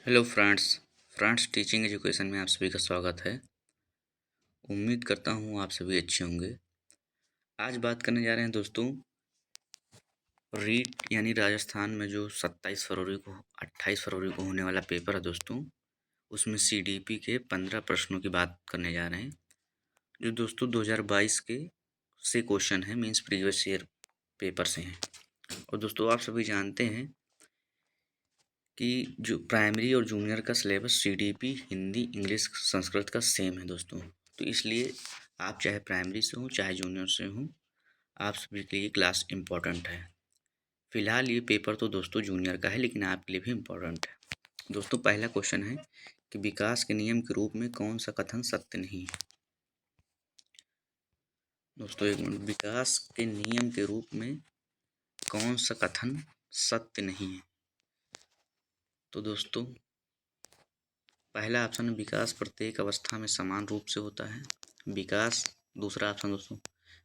Hello friends teaching education में आप सभी का स्वागत है। उम्मीद करता हूँ आप सभी अच्छे होंगे। आज बात करने जा रहे हैं दोस्तों, रीट यानी राजस्थान में जो 27 फरवरी को 28 फरवरी को होने वाला पेपर है दोस्तों, उसमें सीडीपी के 15 प्रश्नों की बात करने जा रहे हैं, जो दोस्तों 2022 के से क्वेश्चन है, मीन्स प्रीवियस ईयर पेपर से हैं। और दोस्तों आप सभी जानते हैं कि जो प्राइमरी और जूनियर का syllabus CDP Hindi English Sanskrit का सेम है दोस्तों। तो इसलिए आप चाहे प्राइमरी से हो चाहे जूनियर से हो, आप सभी के लिए क्लास इम्पोर्टेंट है। फिलहाल ये पेपर तो दोस्तों जूनियर का है, लेकिन आपके लिए भी इम्पोर्टेंट है। दोस्तों पहला क्वेश्चन है कि विकास के नियम के रूप में कौन सा कथन सत्य नहीं है। दोस्तों एक मिनट, विकास के नियम के रूप में कौन सा कथन सत्य नहीं है। तो दोस्तों पहला ऑप्शन है विकास प्रत्येक अवस्था में समान रूप से होता है। विकास, दूसरा ऑप्शन दोस्तों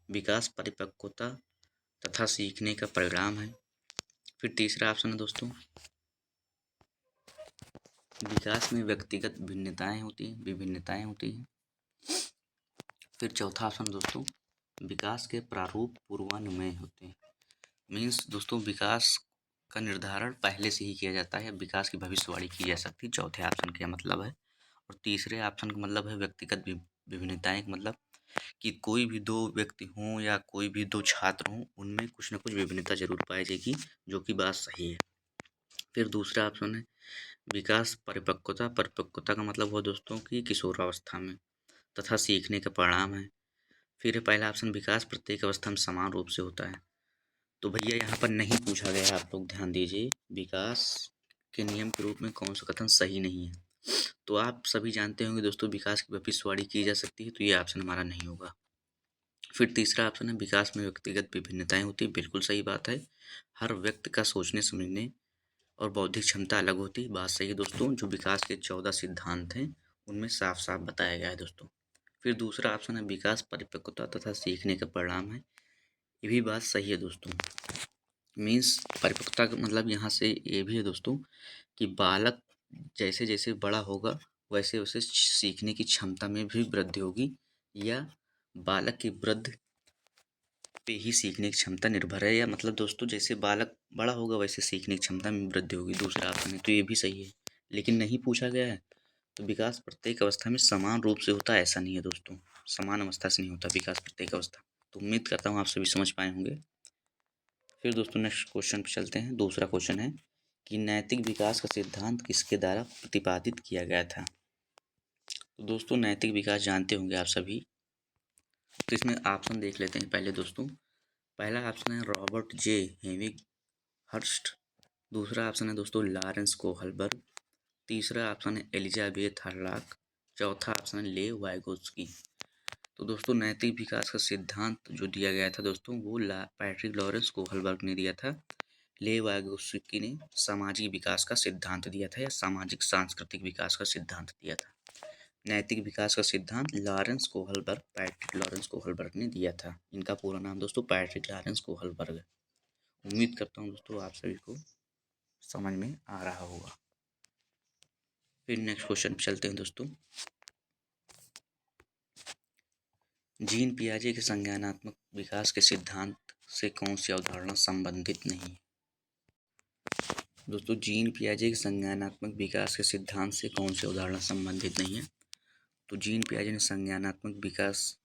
विकास परिपक्वता तथा सीखने का परिणाम है। फिर तीसरा ऑप्शन है दोस्तों विकास में व्यक्तिगत विभिन्नताएं होती हैं। फिर चौथा ऑप्शन दोस्तों विकास के प्रारूप पूर्वानुमेय होते हैं। मीन्स दोस्तों विकास का निर्धारण पहले से ही किया जाता है, विकास की भविष्यवाणी की जा सकती है। चौथे ऑप्शन का मतलब है। और तीसरे ऑप्शन का मतलब है व्यक्तिगत विभिन्नताएं, मतलब कि कोई भी दो व्यक्ति हों या कोई भी दो छात्र हों, उनमें कुछ ना कुछ विभिन्नता जरूर पाई जाएगी, जो कि बात सही है। फिर दूसरा ऑप्शन है विकास परिपक्वता का मतलब हुआ दोस्तों की किशोरावस्था में तथा सीखने का परिणाम है। फिर है पहला ऑप्शन विकास प्रत्येक अवस्था में समान रूप से होता है। तो भैया यहाँ पर नहीं पूछा गया है, आप लोग ध्यान दीजिए, विकास के नियम के रूप में कौन सा कथन सही नहीं है। तो आप सभी जानते होंगे दोस्तों विकास की भविष्यवाणी की जा सकती है, तो ये ऑप्शन हमारा नहीं होगा। फिर तीसरा ऑप्शन है विकास में व्यक्तिगत विभिन्नताएं होती है। बिल्कुल सही बात है, हर व्यक्ति का सोचने समझने और बौद्धिक क्षमता अलग होती है। बात सही है दोस्तों, जो विकास के 14 सिद्धांत हैं उनमें साफ साफ बताया गया है दोस्तों। फिर दूसरा ऑप्शन है विकास परिपक्वता तथा सीखने का परिणाम है। ये भी बात सही है दोस्तों। मीन्स परिपक्वता का मतलब यहाँ से ये भी है दोस्तों कि बालक जैसे जैसे बड़ा होगा वैसे वैसे सीखने की क्षमता में भी वृद्धि होगी, या बालक की वृद्धि पे ही सीखने की क्षमता निर्भर है, या मतलब दोस्तों जैसे बालक बड़ा होगा वैसे सीखने की क्षमता में वृद्धि होगी। दूसरा ऑप्शन है, तो ये भी सही है, लेकिन नहीं पूछा गया है। तो विकास प्रत्येक अवस्था में समान रूप से होता है, ऐसा नहीं है दोस्तों, समान अवस्था से नहीं होता विकास प्रत्येक अवस्था। तो उम्मीद करता हूँ आप सभी समझ पाए होंगे। फिर दोस्तों नेक्स्ट क्वेश्चन पे चलते हैं। दूसरा क्वेश्चन है कि नैतिक विकास का सिद्धांत किसके द्वारा प्रतिपादित किया गया था। तो दोस्तों नैतिक विकास जानते होंगे आप सभी। तो इसमें ऑप्शन देख लेते हैं पहले दोस्तों। पहला ऑप्शन है रॉबर्ट जे हेविग हर्स्ट। दूसरा ऑप्शन है दोस्तों लॉरेंस कोहलबर्ग। तीसरा ऑप्शन है एलिजाबेथ हर्लॉक। चौथा ऑप्शन है लेव वाइगोत्स्की। तो दोस्तों नैतिक विकास का सिद्धांत जो दिया गया था दोस्तों, वो पैट्रिक लॉरेंस कोहलबर्ग ने दिया था। लेव वाइगोत्स्की ने सामाजिक विकास का सिद्धांत दिया था, या सामाजिक सांस्कृतिक विकास का सिद्धांत दिया था। नैतिक विकास का सिद्धांत Lawrence Kohlberg, Patrick Lawrence Kohlberg ने दिया था। इनका पूरा नाम दोस्तों पैट्रिक लॉरेंस कोहलबर्ग है। उम्मीद करता हूँ दोस्तों आप सभी को समझ में आ रहा होगा। फिर नेक्स्ट क्वेश्चन पे चलते हैं दोस्तों। जीन पियाजे के संज्ञानात्मक विकास के सिद्धांत से कौन सी अवधारणा संबंधित नहीं है। दोस्तों जीन पियाजे के संज्ञानात्मक विकास के सिद्धांत से कौन सी अवधारणा संबंधित नहीं है। तो जीन पियाजे ने संज्ञानात्मक विकास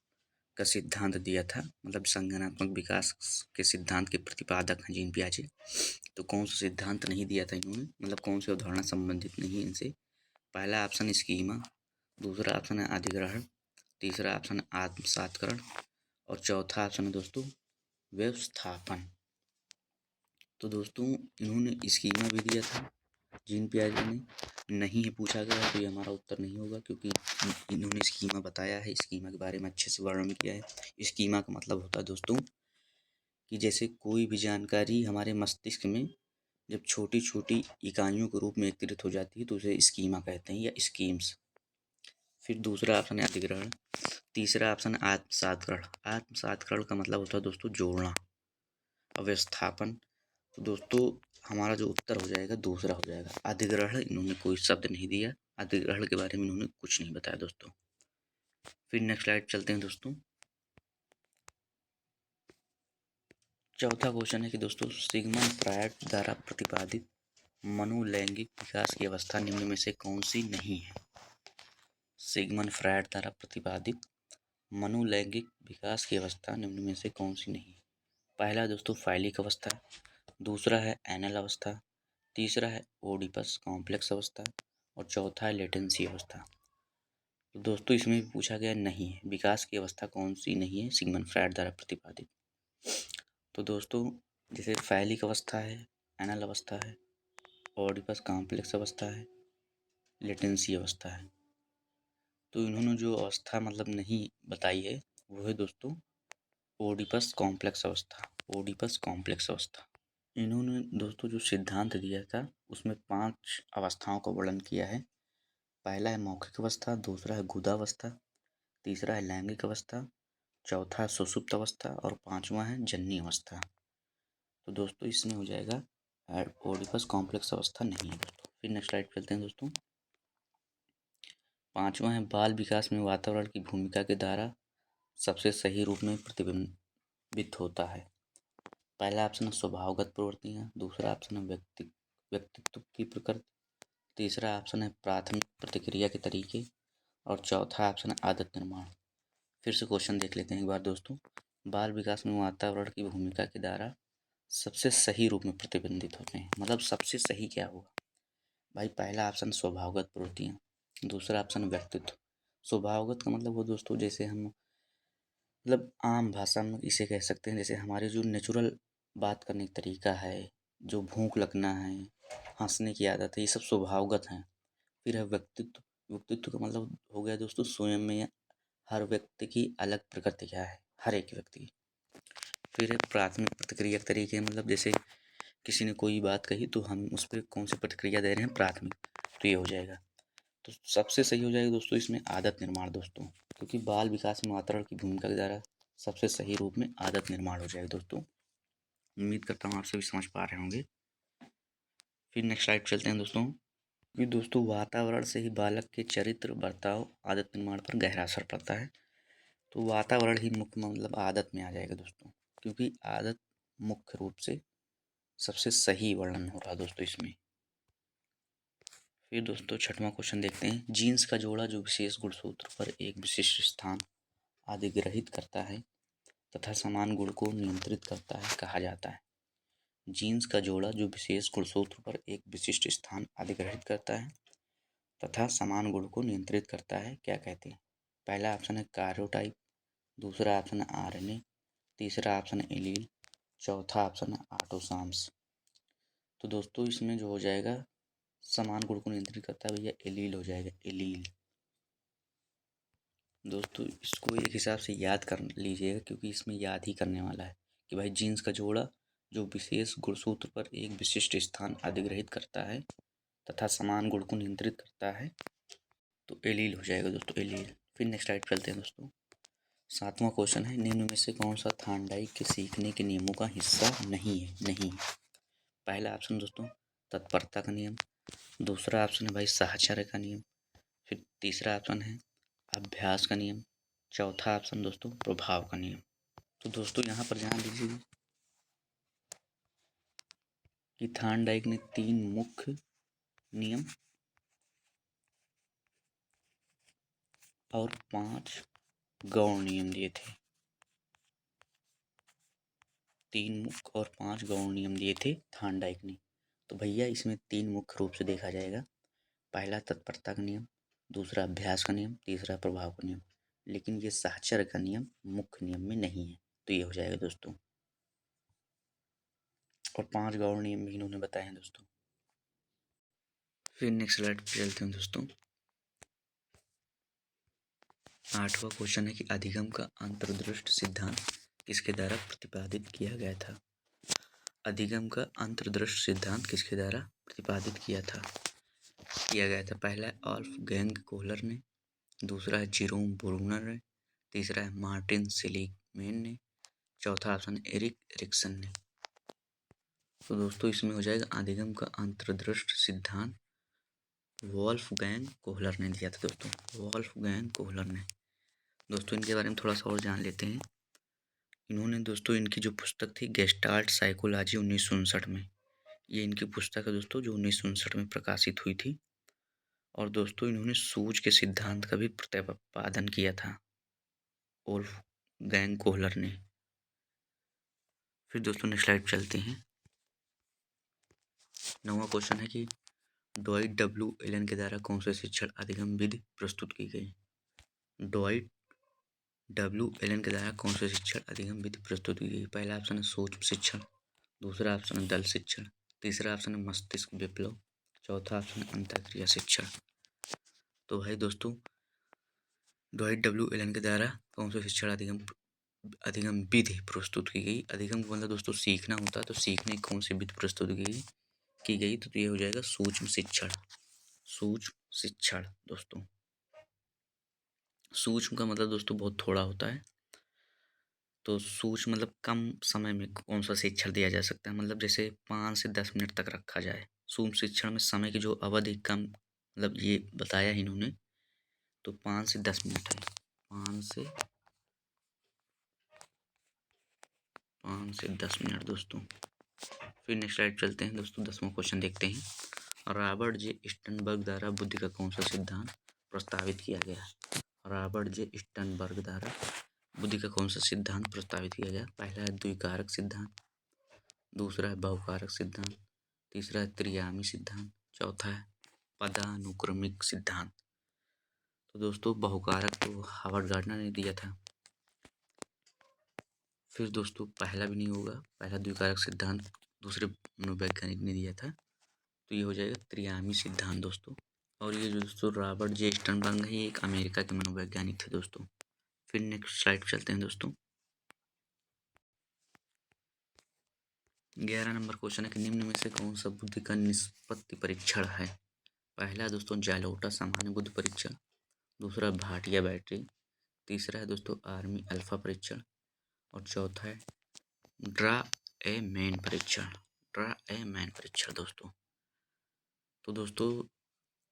का सिद्धांत दिया था, मतलब संज्ञानात्मक विकास के सिद्धांत के प्रतिपादक हैं जीन पियाजे। तो कौन सा सिद्धांत नहीं दिया था इन्होंने, मतलब कौन सी अवधारणा संबंधित नहीं है इनसे। पहला ऑप्शन स्कीमा, दूसरा ऑप्शन है अधिग्रहण, तीसरा ऑप्शन है आत्मसातकरण, और चौथा ऑप्शन है दोस्तों व्यवस्थापन। तो दोस्तों इन्होंने स्कीमा भी दिया था जीन पियाजे ने, नहीं है पूछा गया तो ये हमारा उत्तर नहीं होगा, क्योंकि इन्होंने स्कीमा बताया है, स्कीमा के बारे में अच्छे से वर्णन किया है। स्कीमा का मतलब होता है दोस्तों कि जैसे कोई भी जानकारी हमारे मस्तिष्क में जब छोटी छोटी इकाइयों के रूप में एकत्रित हो जाती है तो उसे स्कीमा कहते हैं, या स्कीम्स। फिर दूसरा ऑप्शन है अधिग्रहण, तीसरा ऑप्शन है आत्मसातकरण। आत्मसातकरण का मतलब होता है दोस्तों जोड़ना। व्यवस्थापन, तो दोस्तों हमारा जो उत्तर हो जाएगा दूसरा हो जाएगा। अधिग्रहण इन्होंने कोई शब्द नहीं दिया, अधिग्रहण के बारे में इन्होंने कुछ नहीं बताया दोस्तों। फिर नेक्स्ट स्लाइड चलते हैं दोस्तों। चौथा क्वेश्चन है कि दोस्तों सिगमंड फ्रायड द्वारा प्रतिपादित मनोलैंगिक विकास की अवस्था निम्न में से कौन सी नहीं है? सिगमंड फ्रायड द्वारा प्रतिपादित मनोलैंगिक विकास की अवस्था निम्न में से कौन सी नहीं है? पहला दोस्तों फाइलिक अवस्था, दूसरा है एनल अवस्था, तीसरा है ओडिपस कॉम्प्लेक्स अवस्था और चौथा है लेटेंसी अवस्था। तो दोस्तों इसमें भी पूछा गया नहीं है, विकास की अवस्था कौन सी नहीं है सिगमंड फ्रायड द्वारा प्रतिपादित। तो दोस्तों जैसे फाइलिक अवस्था है, एनल अवस्था है, ओडिपस कॉम्प्लेक्स अवस्था है, लेटेंसी अवस्था है। तो इन्होंने जो अवस्था मतलब नहीं बताई है वो है दोस्तों ओडिपस कॉम्प्लेक्स अवस्था, ओडिपस कॉम्प्लेक्स अवस्था। इन्होंने दोस्तों जो सिद्धांत दिया था उसमें 5 अवस्थाओं का वर्णन किया है। पहला है मौखिक अवस्था, दूसरा है गुदावस्था, तीसरा है लैंगिक अवस्था, चौथा है सुषुप्त अवस्था और पांचवा है जन्नी अवस्था। तो दोस्तों इसमें हो जाएगा ओडिपस कॉम्प्लेक्स अवस्था नहीं है दोस्तों। फिर नेक्स्ट स्लाइड चलते हैं दोस्तों। पांचवा है बाल विकास में वातावरण की भूमिका के द्वारा सबसे सही रूप में प्रतिबिंबित होता है। पहला ऑप्शन है स्वभावगत प्रवृत्तियाँ, दूसरा ऑप्शन है व्यक्तित्व की प्रकृति, तीसरा ऑप्शन है प्राथमिक प्रतिक्रिया के तरीके और चौथा ऑप्शन है आदत निर्माण। फिर से क्वेश्चन देख लेते हैं एक बार दोस्तों। बाल विकास में वातावरण की भूमिका के द्वारा सबसे सही रूप में प्रतिबिंबित होते हैं, मतलब सबसे सही क्या होगा भाई? पहला ऑप्शन स्वभावगत प्रवृत्तियाँ, दूसरा ऑप्शन व्यक्तित्व। स्वभावगत का मतलब वो दोस्तों जैसे हम मतलब आम भाषा में इसे कह सकते हैं जैसे हमारे जो नेचुरल बात करने का तरीका है, जो भूख लगना है, हंसने की आदत है, ये सब स्वभावगत हैं। फिर है व्यक्तित्व, व्यक्तित्व का मतलब हो गया दोस्तों स्वयं में हर व्यक्ति की अलग प्रकृति क्या है, हर एक व्यक्ति की। फिर है प्राथमिक प्रतिक्रिया के तरीके, मतलब जैसे किसी ने कोई बात कही तो हम उस पर कौन सी प्रतिक्रिया दे रहे हैं, प्राथमिक, तो ये हो जाएगा। तो सबसे सही हो जाएगा दोस्तों इसमें आदत निर्माण दोस्तों, क्योंकि बाल विकास में वातावरण की भूमिका के द्वारा सबसे सही रूप में आदत निर्माण हो जाएगा दोस्तों। उम्मीद करता हूँ आप सभी समझ पा रहे होंगे। फिर नेक्स्ट स्लाइड चलते हैं दोस्तों। कि दोस्तों वातावरण से ही बालक के चरित्र, बर्ताव, आदत निर्माण पर गहरा असर पड़ता है। तो वातावरण ही मुख्य मतलब आदत में आ जाएगा दोस्तों, क्योंकि आदत मुख्य रूप से सबसे सही वर्णन हो रहा है दोस्तों इसमें। फिर दोस्तों छठवां क्वेश्चन देखते हैं। जीन्स का जोड़ा जो विशेष गुणसूत्र पर एक विशिष्ट स्थान अधिग्रहित करता है तथा समान गुण को नियंत्रित करता है कहा जाता है। जीन्स का जोड़ा जो विशेष गुणसूत्र पर एक विशिष्ट स्थान अधिग्रहित करता है तथा समान गुण को नियंत्रित करता है क्या कहते हैं? पहला ऑप्शन है कार्योटाइप, दूसरा ऑप्शन है आरएनए, तीसरा ऑप्शन है एलील, चौथा ऑप्शन है ऑटोसॉम्स। तो दोस्तों इसमें जो हो जाएगा समान गुण को नियंत्रित करता है भैया एलील हो जाएगा, एलील। दोस्तों इसको एक हिसाब से याद कर लीजिएगा क्योंकि इसमें याद ही करने वाला है कि भाई जीन्स का जोड़ा जो विशेष गुणसूत्र पर एक विशिष्ट स्थान अधिग्रहित करता है तथा समान गुण को नियंत्रित करता है तो एलील हो जाएगा दोस्तों, एलील। फिर नेक्स्ट स्लाइड चलते हैं दोस्तों। सातवां क्वेश्चन है निम्न में से कौन सा थार्नडाइक के सीखने के नियमों का हिस्सा नहीं है? नहीं है। पहला ऑप्शन दोस्तों तत्परता का नियम, दूसरा ऑप्शन है भाई साहचर्य का नियम, फिर तीसरा ऑप्शन है अभ्यास का नियम, चौथा ऑप्शन दोस्तों प्रभाव का नियम। तो दोस्तों यहाँ पर ध्यान दीजिए कि थार्नडाइक ने 3 मुख्य नियम और 5 गौण नियम दिए थे। 3 मुख्य और 5 गौण नियम दिए थे थार्नडाइक ने। तो भैया इसमें 3 मुख्य रूप से देखा जाएगा। पहला तत्परता का नियम, दूसरा अभ्यास का नियम, तीसरा प्रभाव का नियम। लेकिन ये साहचर्य का नियम मुख्य नियम में नहीं है, तो ये हो जाएगा दोस्तों। और 5 गौण नियम भी इन्होंने बताए हैं दोस्तों। फिर नेक्स्ट स्लाइड पे चलते हैं दोस्तों। 8वां क्वेश्चन है कि अधिगम का अंतर्दृष्टि सिद्धांत किसके द्वारा प्रतिपादित किया गया था? अधिगम का अंतर्दृष्टि सिद्धांत किसके द्वारा प्रतिपादित किया गया था? पहला है ऑल्फ गैंग कोहलर ने, दूसरा है जेरोम ब्रूनर ने, तीसरा है मार्टिन सेलिगमैन ने, चौथा ऑप्शन एरिक एरिक्सन ने। तो दोस्तों इसमें हो जाएगा अधिगम का अंतर्दृष्ट सिद्धांत वोल्फगैंग कोहलर ने दिया था दोस्तों, वोल्फगैंग कोहलर ने। दोस्तों इनके बारे में थोड़ा सा और जान लेते हैं। इन्होंने दोस्तों इनकी जो पुस्तक थी गेस्टाल्ट साइकोलॉजी 1959 में, ये इनकी पुस्तक है दोस्तों जो 1959 में प्रकाशित हुई थी। और दोस्तों इन्होंने सूझ के सिद्धांत का भी प्रतिपादन किया था वोल्फगैंग कोहलर ने। फिर दोस्तों नेक्स्ट स्लाइड चलते हैं। 9वां क्वेश्चन है कि ड्वाइट डब्ल्यू एलन के द्वारा कौन से शिक्षण अधिगम विधि प्रस्तुत की गई। ड्वाइट डब्ल्यू एलन के द्वारा कौन से शिक्षण अधिगम विधि प्रस्तुत की गई। पहला ऑप्शन है सूक्ष्म शिक्षण, दूसरा ऑप्शन है दल शिक्षण, तीसरा ऑप्शन है मस्तिष्क विप्लव, चौथा ऑप्शन है अंतःक्रिया शिक्षण। तो भाई दोस्तों ड्वाइट डब्ल्यू एलन के द्वारा कौन से शिक्षण अधिगम विधि प्रस्तुत की गई। अधिगम को मतलब दोस्तों सीखना होता है, तो सीखने की कौन सी विधि प्रस्तुत की गई तो ये हो जाएगा सूक्ष्म शिक्षण। सूक्ष्म शिक्षण दोस्तों, सूक्ष्म का मतलब दोस्तों बहुत थोड़ा होता है, तो सूक्ष्म मतलब कम समय में कौन सा शिक्षण दिया जा सकता है, मतलब जैसे 5 से 10 मिनट तक रखा जाए। सूक्ष्म शिक्षण में समय की जो अवधि कम, मतलब ये बताया है इन्होंने, तो 5 से 10 मिनट है, 5 से 10 मिनट दोस्तों। फिर नेक्स्ट स्लाइड चलते हैं दोस्तों, 10वां क्वेश्चन देखते हैं। रॉबर्ट जे स्टनबर्ग द्वारा बुद्धि का कौन सा सिद्धांत प्रस्तावित किया गया। रॉबर्ट जे स्टनबर्ग द्वारा बुद्धि का कौन सा सिद्धांत प्रस्तावित किया गया। पहला है द्विकारक सिद्धांत, दूसरा है बहुकारक सिद्धांत, तीसरा है त्रियामी सिद्धांत, चौथा है पदानुक्रमिक सिद्धांत। तो दोस्तों बहुकारक तो हार्वर्ड गार्डनर ने दिया था। फिर दोस्तों पहला भी नहीं होगा, पहला द्विकारक सिद्धांत दूसरे मनोवैज्ञानिक ने दिया था, तो ये हो जाएगा त्रियामी सिद्धांत दोस्तों। और ये जो दोस्तों रॉबर्ट जे स्टनबर्ग है, ये एक अमेरिका के मनोवैज्ञानिक थे दोस्तों। फिर नेक्स्ट स्लाइड चलते हैं दोस्तों। 11 नंबर क्वेश्चन है कि निम्न में से कौन सा बुद्धि का निष्पत्ति परीक्षण है। पहला है दोस्तों जैलोटा सामान्य बुद्धि परीक्षण, दूसरा भाटिया बैटरी, तीसरा है दोस्तों आर्मी अल्फा परीक्षण, और चौथा है ड्रा ए मैन परीक्षण। ड्रा ए मैन परीक्षण दोस्तों। तो दोस्तों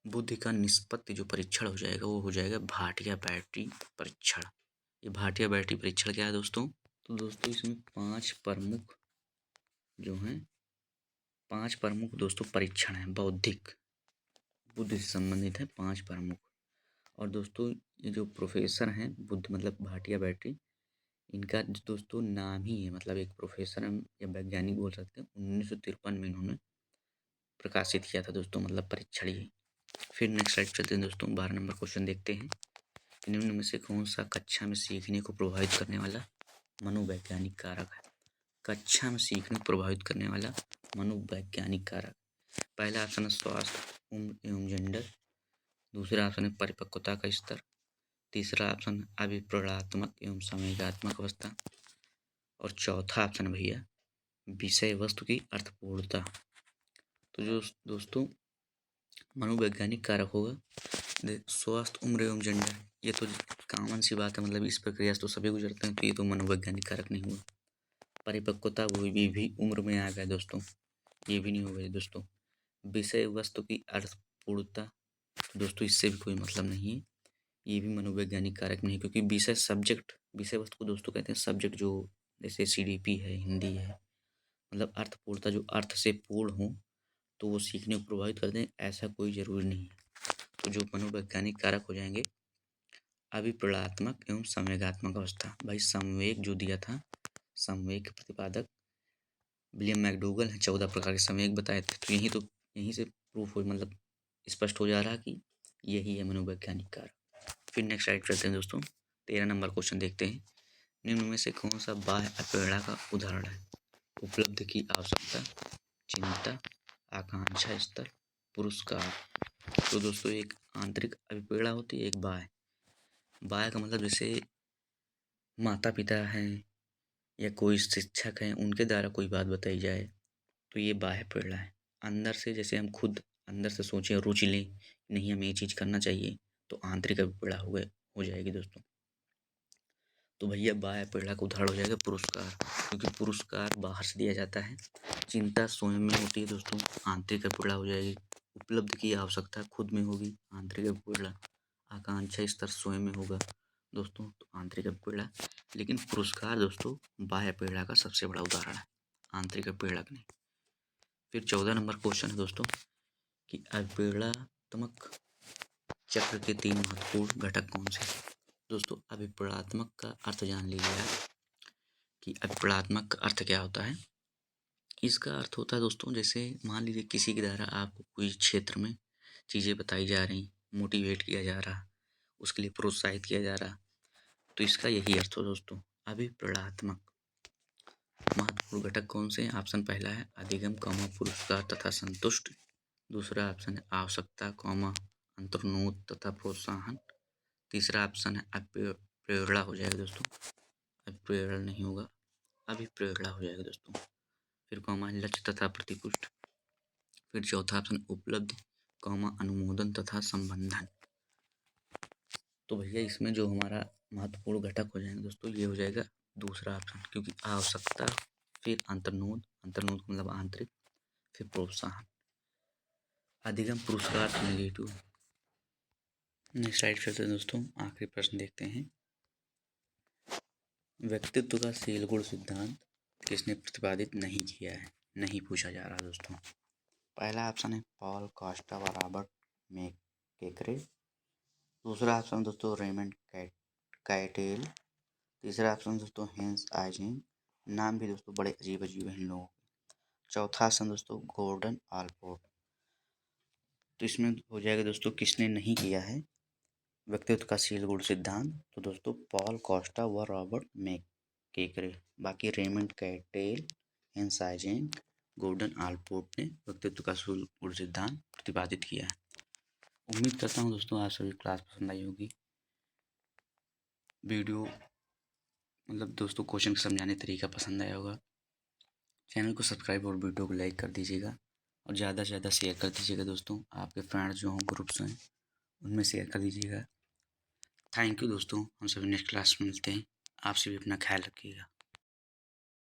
बुद्धि का निष्पत्ति जो परीक्षण हो जाएगा वो हो जाएगा भाटिया बैटरी परीक्षण। ये भाटिया बैटरी परीक्षण क्या है दोस्तों, तो दोस्तों इसमें 5 प्रमुख जो हैं, 5 प्रमुख दोस्तों परीक्षण हैं, बौद्धिक बुद्धि से संबंधित है 5 प्रमुख। और दोस्तों ये जो प्रोफेसर हैं बुद्ध मतलब भाटिया बैटरी, इनका दोस्तों नाम ही है, मतलब एक प्रोफेसर हम या वैज्ञानिक बोल सकते हैं, 1953 में इन्होंने प्रकाशित किया था दोस्तों, मतलब परीक्षण ये। फिर नेक्स्ट स्लाइड चलते हैं दोस्तों, 12 नंबर क्वेश्चन देखते हैं। निम्न में से कौन सा कक्षा में सीखने को प्रभावित करने वाला मनोवैज्ञानिक कारक है। कक्षा में सीखने को प्रभावित करने वाला मनोवैज्ञानिक कारक। पहला ऑप्शन है स्वास्थ्य, उम्र एवं जेंडर, दूसरा ऑप्शन है परिपक्वता का स्तर, तीसरा ऑप्शन अभिप्रायात्मक एवं संवेगात्मक अवस्था, और चौथा ऑप्शन है भैया विषय वस्तु की अर्थपूर्णता। तो जो दोस्तों मनोवैज्ञानिक कारक होगा स्वास्थ्य, उम्र एवं जेंडर, ये तो कॉमन सी बात है, मतलब इस प्रक्रिया से तो सभी गुजरते हैं, तो ये तो मनोवैज्ञानिक कारक नहीं हुआ। परिपक्वता वो भी उम्र में आ गया दोस्तों, ये भी नहीं होगा दोस्तों। विषय वस्तु की अर्थपूर्णता, दोस्तों इससे भी कोई मतलब नहीं है, ये भी मनोवैज्ञानिक कारक नहीं, क्योंकि विषय सब्जेक्ट, विषय वस्तु को दोस्तों कहते हैं सब्जेक्ट, जो जैसे CDP है, हिंदी है, मतलब अर्थपूर्णता जो अर्थ से पूर्ण हो तो वो सीखने को प्रभावित कर दें, ऐसा कोई ज़रूरी नहीं है। तो जो मनोवैज्ञानिक कारक हो जाएंगे अभिप्रायात्मक एवं संवेगात्मक अवस्था। भाई संवेग जो दिया था, संवेग के प्रतिपादक विलियम मैकडूगल हैं, 14 प्रकार के संवेग बताए थे, तो यहीं से प्रूफ हो, मतलब स्पष्ट हो जा रहा कि यही है मनोवैज्ञानिक कारक। फिर नेक्स्ट स्लाइड चलते हैं दोस्तों, 13 नंबर क्वेश्चन देखते हैं। निम्न में से कौन सा बाह्य अप्रेरणा का उदाहरण है। उपलब्धि की आवश्यकता, चिंता, आकांक्षा स्तर, पुरस्कार। तो दोस्तों एक आंतरिक अभिप्रेरणा होती है, एक बाह्य। बाह्य का मतलब जैसे माता पिता हैं या कोई शिक्षक हैं, उनके द्वारा कोई बात बताई जाए तो ये बाह्य प्रेरणा है। अंदर से जैसे हम खुद अंदर से सोचें, रुचि लें, नहीं हमें ये चीज़ करना चाहिए, तो आंतरिक अभिप्रेरणा हो जाएगी दोस्तों। तो भैया बाह्य प्रेरणा का उदाहरण हो जाएगा पुरस्कार, क्योंकि पुरस्कार बाहर से दिया जाता है, चिंता स्वयं में होती है दोस्तों, आंतरिक अपीड़ा हो जाएगी। उपलब्धि की आवश्यकता खुद में होगी, आंतरिक अपीड़ा। आकांक्षा स्तर स्वयं में होगा दोस्तों, तो आंतरिक अपीड़ा। लेकिन पुरस्कार दोस्तों बाह्य पीड़ा का सबसे बड़ा उदाहरण है, आंतरिक अपीड़ा नहीं। फिर 14 नंबर क्वेश्चन है दोस्तों कि अपीड़ात्मक चक्र के 3 महत्वपूर्ण घटक कौन से? दोस्तों अपीड़ात्मक का अर्थ जान लीजिए कि अपीड़ात्मक का अर्थ क्या होता है। इसका अर्थ होता है दोस्तों, जैसे मान लीजिए किसी के द्वारा आपको कोई क्षेत्र में चीज़ें बताई जा रही, मोटिवेट किया जा रहा, उसके लिए प्रोत्साहित किया जा रहा, तो इसका यही अर्थ हो दोस्तों, अभिप्रेरणात्मक। महत्वपूर्ण घटक कौन से हैं? ऑप्शन पहला है अधिगम, पुरस्कार तथा संतुष्ट। दूसरा ऑप्शन है आवश्यकता, अंतर्नोद तथा प्रोत्साहन। तीसरा ऑप्शन है अभिप्रेरणा हो जाएगा दोस्तों, अभिप्रेरणा नहीं होगा, अभिप्रेरणा हो जाएगा दोस्तों। फिर लक्ष्य तथा प्रतिपुष्ट। फिर चौथा ऑप्शन उपलब्धि, अनुमोदन तथा संबंधन। तो भैया इसमें जो हमारा महत्वपूर्ण घटक हो जाएंगे दोस्तों, ये हो जाएगा दूसरा ऑप्शन, क्योंकि आवश्यकता, फिर अंतर्नोद, अंतर्नोद मतलब आंतरिक, फिर प्रोत्साहन। अधिगम, पुरस्कार नेगेटिव। नेक्स्ट स्लाइड चलते हैं दोस्तों, आखिरी प्रश्न देखते हैं। व्यक्तित्व का सील गुण सिद्धांत किसने प्रतिपादित नहीं किया है? नहीं पूछा जा रहा दोस्तों। पहला ऑप्शन है पॉल कॉस्टा व रॉबर्ट मैककेरे। दूसरा ऑप्शन दोस्तों रेमंड काइटेल। तीसरा ऑप्शन दोस्तों हेंस आइजेंग। नाम भी दोस्तों बड़े अजीब अजीब हैं इन लोगों के। चौथा ऑप्शन दोस्तों गॉर्डन आलपोर्ट। तो इसमें हो जाएगा दोस्तों किसने नहीं किया है व्यक्तित्व का सील गुण सिद्धांत? तो दोस्तों पॉल कॉस्टा व रॉबर्ट मैककेरे। बाकी रेमंड काइटेल, हेंस आइजेंग, गॉर्डन आलपोर्ट ने व्यक्तित्व का सील गुण सिद्धांत प्रतिपादित किया है। उम्मीद करता हूँ दोस्तों आप सभी क्लास पसंद आई होगी। वीडियो मतलब दोस्तों क्वेश्चन को समझाने तरीका पसंद आया होगा। चैनल को सब्सक्राइब और वीडियो को लाइक कर दीजिएगा और ज़्यादा से ज़्यादा शेयर कर दीजिएगा दोस्तों। आपके फ्रेंड्स जो हों, ग्रुप्स हैं, उनमें शेयर कर दीजिएगा। थैंक यू दोस्तों, हम सभी नेक्स्ट क्लास में मिलते हैं। आप सभी अपना ख्याल रखिएगा।